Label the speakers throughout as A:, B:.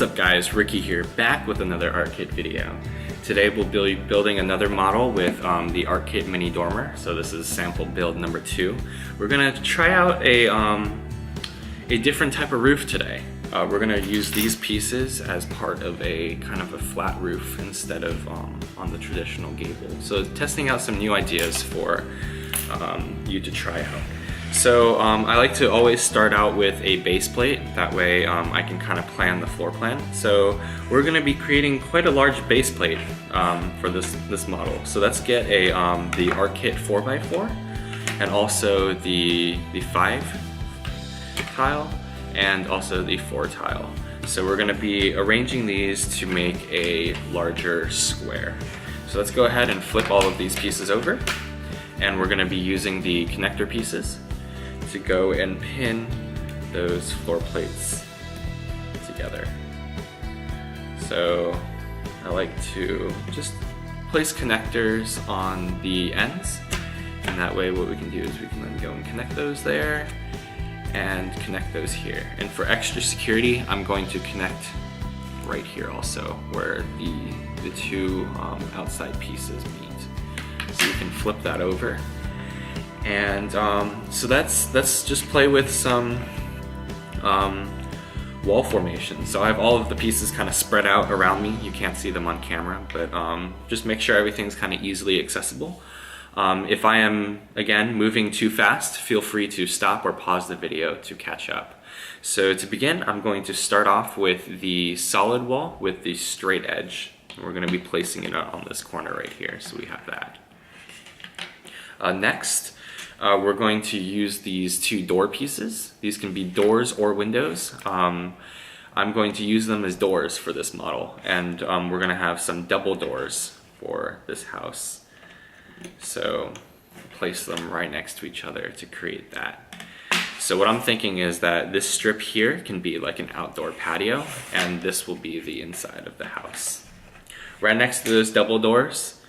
A: What's up guys, Ricky here, back with another Arckit video. Today we'll be building another model with the Arckit mini dormer. So this is sample build number 2. We're gonna try out a different type of roof today. We're gonna use these pieces as part of a kind of a flat roof instead of on the traditional gable. So testing out some new ideas for you to try out. So I like to always start out with a base plate, that way I can kind of plan the floor plan. So we're going to be creating quite a large base plate for this model. So let's get the Arckit 4x4 and also the 5 tile and also the 4 tile. So we're going to be arranging these to make a larger square. So let's go ahead and flip all of these pieces over, and we're going to be using the connector pieces to go and pin those floor plates together. So I like to just place connectors on the ends, and that way what we can do is we can then go and connect those there and connect those here. And for extra security, I'm going to connect right here also, where the two outside pieces meet. So you can flip that over. And so let's just play with some wall formation. So I have all of the pieces kind of spread out around me. You can't see them on camera, but just make sure everything's kind of easily accessible. If I am, again, moving too fast, feel free to stop or pause the video to catch up. So to begin, I'm going to start off with the solid wall with the straight edge. And we're going to be placing it on this corner right here, so we have that. Next, we're going to use these 2 door pieces. These can be doors or windows. I'm going to use them as doors for this model, and we're going to have some double doors for this house. So place them right next to each other to create that. So what I'm thinking is that this strip here can be like an outdoor patio, and this will be the inside of the house. Right next to those double doors,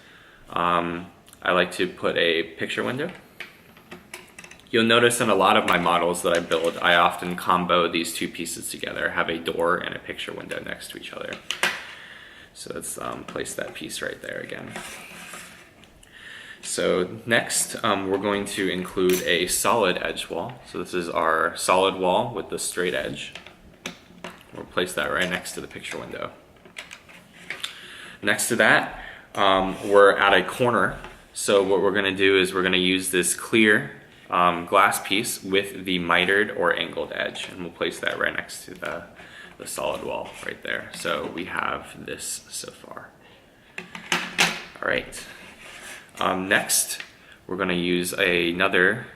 A: I like to put a picture window. You'll notice in a lot of my models that I build, I often combo these 2 pieces together, have a door and a picture window next to each other. So let's place that piece right there again. So next, we're going to include a solid edge wall. So this is our solid wall with the straight edge. We'll place that right next to the picture window. Next to that, we're at a corner. So what we're going to do is we're going to use this clear glass piece with the mitered or angled edge, and we'll place that right next to the solid wall right there. So we have this so far. All right. Next, we're going to use another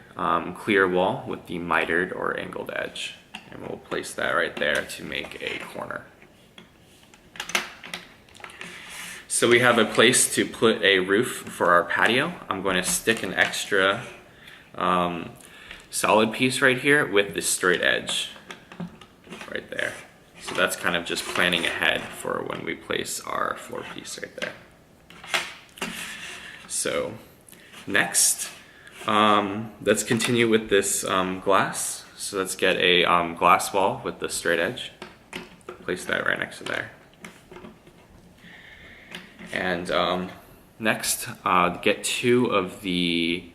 A: clear wall with the mitered or angled edge, and we'll place that right there to make a corner. So we have a place to put a roof for our patio. I'm going to stick an extra solid piece right here with the straight edge right there. So that's kind of just planning ahead for when we place our floor piece right there. So next, let's continue with this glass. So let's get a glass wall with the straight edge. Place that right next to there. And next, get 2 of the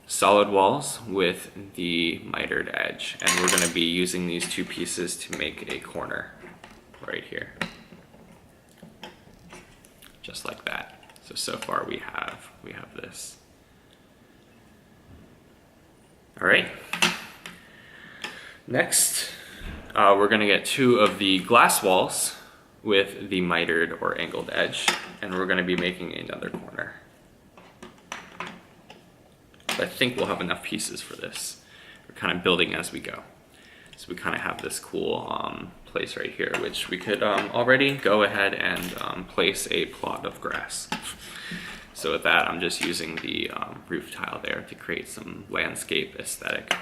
A: solid walls with the mitered edge, and we're going to be using these 2 pieces to make a corner right here, just like that. So far we have this. All right. Next, we're going to get 2 of the glass walls with the mitered or angled edge, and we're going to be making another corner. I think we'll have enough pieces for this. We're kind of building as we go. So we kind of have this cool place right here, which we could already go ahead and place a plot of grass. So with that, I'm just using the roof tile there to create some landscape aesthetic.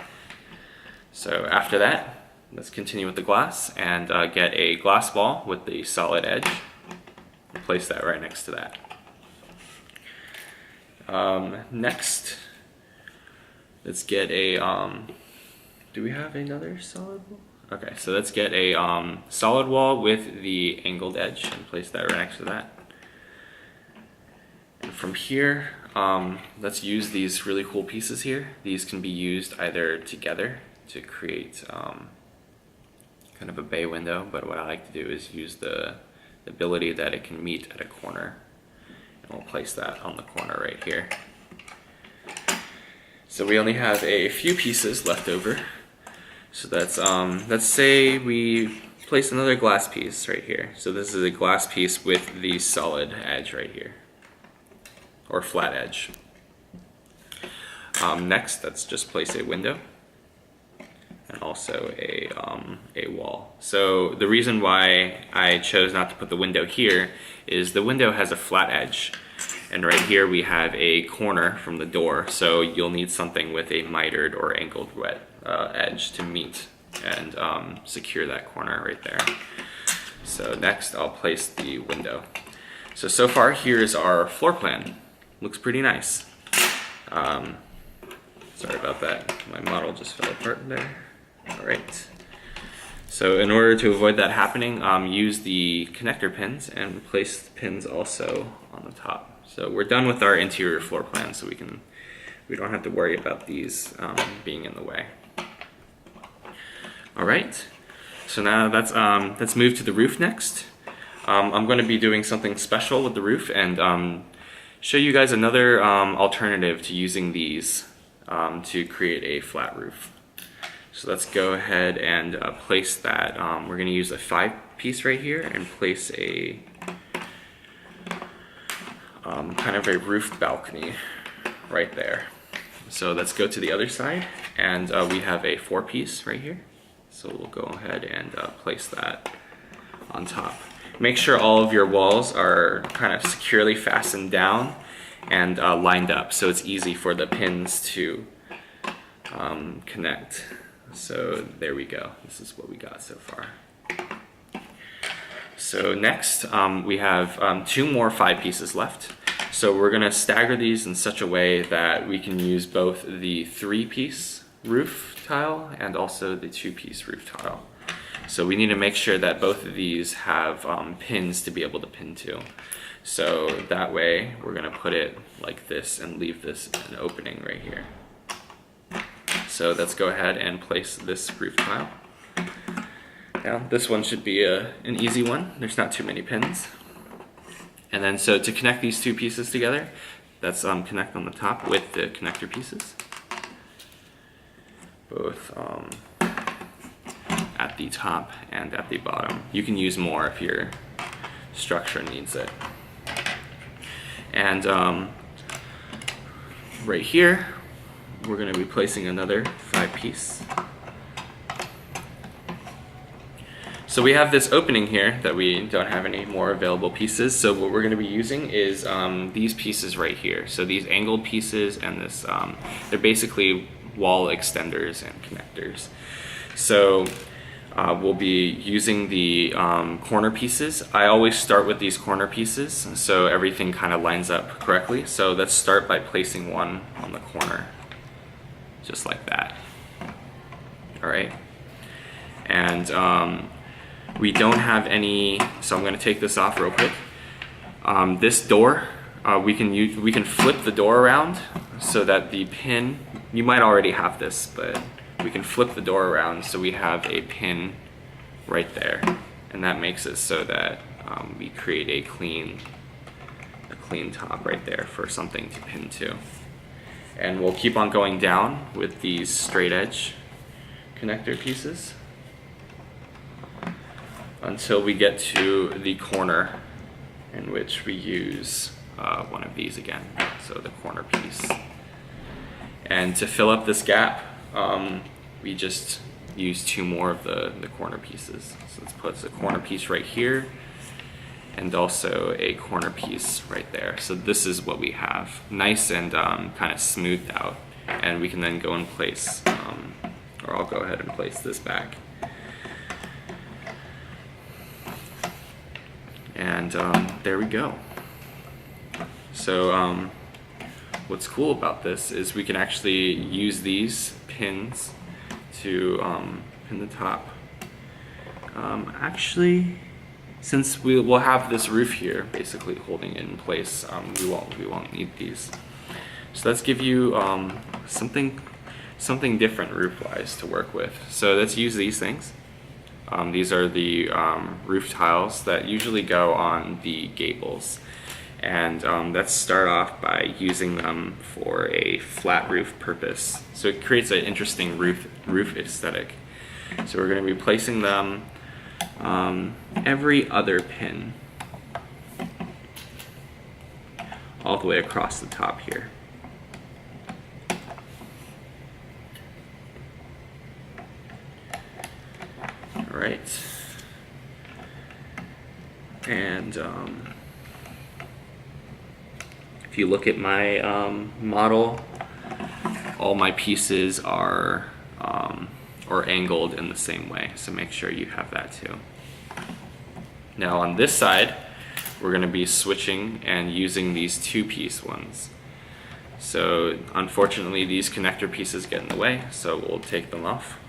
A: So after that, let's continue with the glass and get a glass wall with the solid edge. Place that right next to that. Next, let's get a, do we have another solid wall? Okay, so let's get a solid wall with the angled edge and place that right next to that. And from here, let's use these really cool pieces here. These can be used either together to create kind of a bay window, but what I like to do is use the ability that it can meet at a corner. And we'll place that on the corner right here. So we only have a few pieces left over. So that's, let's say we place another glass piece right here. So this is a glass piece with the solid edge right here, or flat edge. Next, let's just place a window and also a wall. So the reason why I chose not to put the window here is the window has a flat edge. And right here we have a corner from the door, so you'll need something with a mitered or angled edge to meet and secure that corner right there. So next I'll place the window. So far here's our floor plan. Looks pretty nice. Sorry about that, my model just fell apart there. Alright. So in order to avoid that happening, use the connector pins and place the pins also on the top. So we're done with our interior floor plan, so we don't have to worry about these being in the way. All right, so now let's move to the roof next. I'm going to be doing something special with the roof and show you guys another alternative to using these to create a flat roof. So let's go ahead and place that. We're going to use a 5-piece right here and place a kind of a roof balcony right there. So let's go to the other side, and we have a 4-piece right here. So we'll go ahead and place that on top. Make sure all of your walls are kind of securely fastened down and lined up, so it's easy for the pins to connect. So there we go. This is what we got so far. So next, we have 2 more 5 pieces left. So we're going to stagger these in such a way that we can use both the 3-piece roof tile and also the 2-piece roof tile. So we need to make sure that both of these have pins to be able to pin to. So that way we're going to put it like this and leave this an opening right here. So let's go ahead and place this roof tile. Now this one should be an easy one. There's not too many pins. And then so to connect these 2 pieces together, let's connect on the top with the connector pieces. Both at the top and at the bottom. You can use more if your structure needs it. And right here, we're going to be placing another 5-piece. So we have this opening here that we don't have any more available pieces. So what we're going to be using is these pieces right here. So these angled pieces and this, they're basically wall extenders and connectors. So we'll be using the corner pieces. I always start with these corner pieces so everything kind of lines up correctly. So let's start by placing one on the corner, just like that. All right. And we don't have any, so I'm going to take this off real quick. This door, we can flip the door around so that the pin, you might already have this, but we can flip the door around so we have a pin right there, and that makes it so that we create a clean top right there for something to pin to. And we'll keep on going down with these straight edge connector pieces until we get to the corner, in which we use one of these again, so the corner piece. And to fill up this gap, we just use 2 more of the corner pieces. So let's put a corner piece right here and also a corner piece right there. So this is what we have, nice and kind of smoothed out. And we can then go and place, or I'll go ahead and place this back. And there we go. So what's cool about this is we can actually use these pins to pin the top Actually, since we will have this roof here basically holding it in place, we won't need these. So let's give you something different roof-wise to work with. So let's use these things. These are the roof tiles that usually go on the gables. And let's start off by using them for a flat roof purpose. So it creates an interesting roof aesthetic. So we're going to be placing them every other pin all the way across the top here. All right. And if you look at my model, all my pieces are angled in the same way, so make sure you have that too. Now on this side, we're going to be switching and using these two-piece ones. So unfortunately these connector pieces get in the way, so we'll take them off.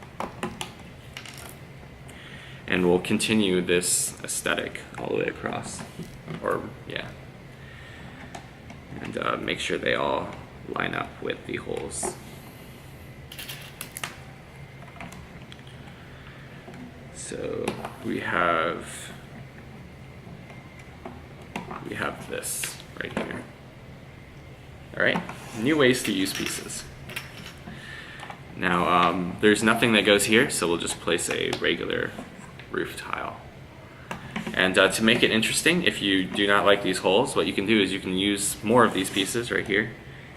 A: And we'll continue this aesthetic all the way across, and make sure they all line up with the holes. So we have this right here. All right, new ways to use pieces. Now there's nothing that goes here, so we'll just place a regular roof tile. And to make it interesting, if you do not like these holes, what you can do is you can use more of these pieces right here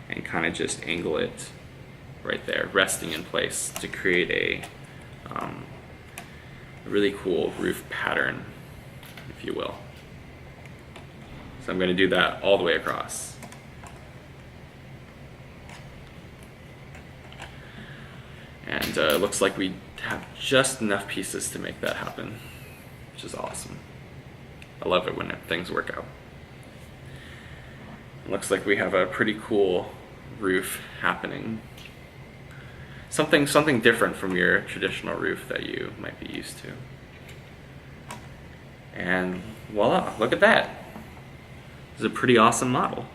A: and kind of just angle it right there, resting in place to create a really cool roof pattern, if you will. So I'm going to do that all the way across. And it looks like we have just enough pieces to make that happen, which is awesome. I love it when things work out. It looks like we have a pretty cool roof happening. Something different from your traditional roof that you might be used to. And voila, look at that. This is a pretty awesome model.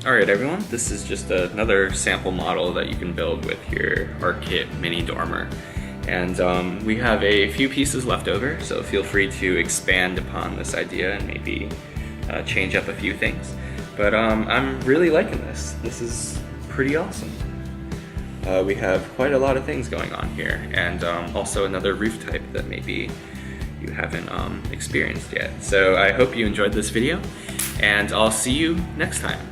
A: Alright everyone, this is just another sample model that you can build with your Arckit mini dormer. And we have a few pieces left over, so feel free to expand upon this idea and maybe change up a few things. But I'm really liking this. This is pretty awesome. We have quite a lot of things going on here, and also another roof type that maybe you haven't experienced yet. So I hope you enjoyed this video, and I'll see you next time.